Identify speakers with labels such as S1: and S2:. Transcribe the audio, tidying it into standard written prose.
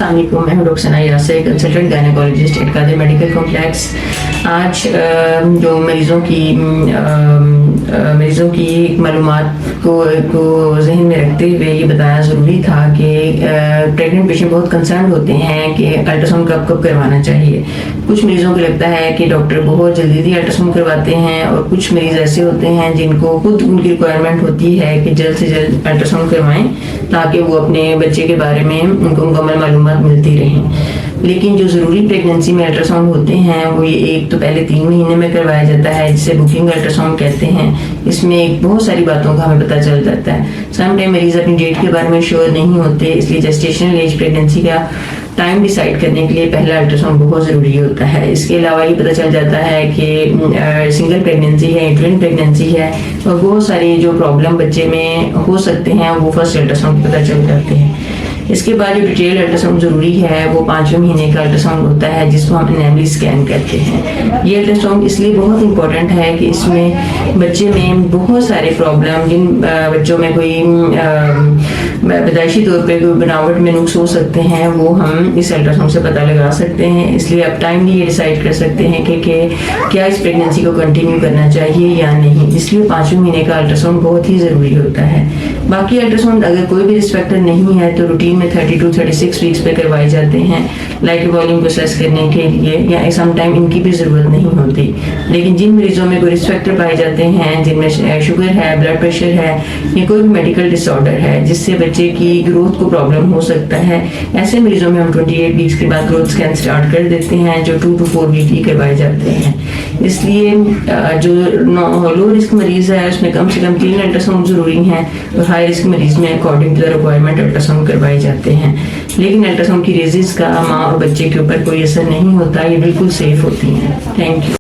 S1: السلام علیکم، میں ہوں doctor Sana Yasir, consultant gynaecologist at Qadir medical complex. آج جو مریضوں کی معلومات کو ذہن میں رکھتے ہوئے یہ بتانا ضروری تھا کہ پریگننٹ پیشنٹ بہت کنسرنڈ ہوتے ہیں کہ الٹرا ساؤنڈ کب کروانا چاہیے۔ کچھ مریضوں کو لگتا ہے کہ ڈاکٹر بہت جلدی الٹرا ساؤنڈ کرواتے ہیں، اور کچھ مریض ایسے ہوتے ہیں جن کو خود ان کی ریکوائرمنٹ ہوتی ہے کہ جلد سے جلد الٹرا ساؤنڈ کروائیں تاکہ وہ اپنے بچے کے بارے میں ان کو مکمل معلومات ملتی رہیں۔ لیکن جو ضروری پریگننسی میں الٹرا ساؤنڈ ہوتے ہیں وہ یہ ایک تو پہلے 3 مہینے میں کروایا جاتا ہے، جسے بکنگ الٹرا ساؤنڈ کہتے ہیں۔ اس میں بہت ساری باتوں کا ہمیں پتہ چل جاتا ہے۔ سم ٹائم مریض اپنی ڈیٹ کے بارے میں شیور نہیں ہوتے، اس لیے جسٹیشنل ایج پریگننسی کا ٹائم ڈیسائیڈ کرنے کے لیے پہلا الٹرا ساؤنڈ بہت ضروری ہوتا ہے۔ اس کے علاوہ یہ پتہ چل جاتا ہے کہ سنگل پریگننسی ہے، ٹوین پریگننسی ہے، اور بہت ساری جو پرابلم بچے میں ہو سکتے ہیں وہ فرسٹ الٹرا ساؤنڈ پتہ چل جاتے ہیں۔ اس کے بعد جو ڈیٹیل الٹرا ساؤنڈ ضروری ہے وہ 5ویں مہینے کا الٹرا ساؤنڈ ہوتا ہے، جس کو ہم انیملی اسکین کہتے ہیں۔ یہ الٹرا ساؤنڈ اس لیے بہت امپورٹنٹ ہے کہ اس میں بچے میں بہت سارے پرابلم، جن بچوں میں کوئی پیدائشی طور پہ کوئی بناوٹ میں نقص ہو سکتے ہیں، وہ ہم اس الٹرا ساؤنڈ سے پتہ لگا سکتے ہیں۔ اس لیے اب ٹائملی یہ ڈیسائیڈ کر سکتے ہیں کہ کیا اس پریگننسی کو کنٹینیو کرنا چاہیے یا نہیں۔ اس لیے 5ویں مہینے کا الٹرا ساؤنڈ بہت ہی ضروری ہوتا ہے۔ باقی الٹرا ساؤنڈ اگر کوئی بھی رسک فیکٹر نہیں ہے تو روٹین میں 32-36 ویکس پہ کروائے جاتے ہیں، لائٹ والیوم کو اسیس کرنے کے لیے، یا سم ٹائم ان کی بھی ضرورت نہیں ہوتی۔ لیکن جن مریضوں میں کوئی رسک فیکٹر پائے جاتے ہیں، جن میں شوگر ہے، بلڈ پریشر ہے، یا کوئی بھی میڈیکل ڈس آرڈر ہے جس سے بچے کی گروتھ کو پرابلم ہو سکتا ہے، ایسے مریضوں میں ہم 28 ویکس کے بعد گروتھ اسکین سٹارٹ کر دیتے ہیں، جو 2 to 4 ویک ہی کروائے جاتے ہیں۔ اس لیے جو لو رسک مریض ہے اس میں کم سے کم 3 الٹرا ساؤنڈ ضروری ہیں، اور ہائی رسک مریض میں according to the requirement ultrasound کروائے جاتے ہیں۔ لیکن الٹرا ساؤنڈ کی ریزز کا ماں اور بچے کے اوپر کوئی اثر نہیں ہوتا، یہ بالکل سیف ہوتی ہیں۔ Thank you.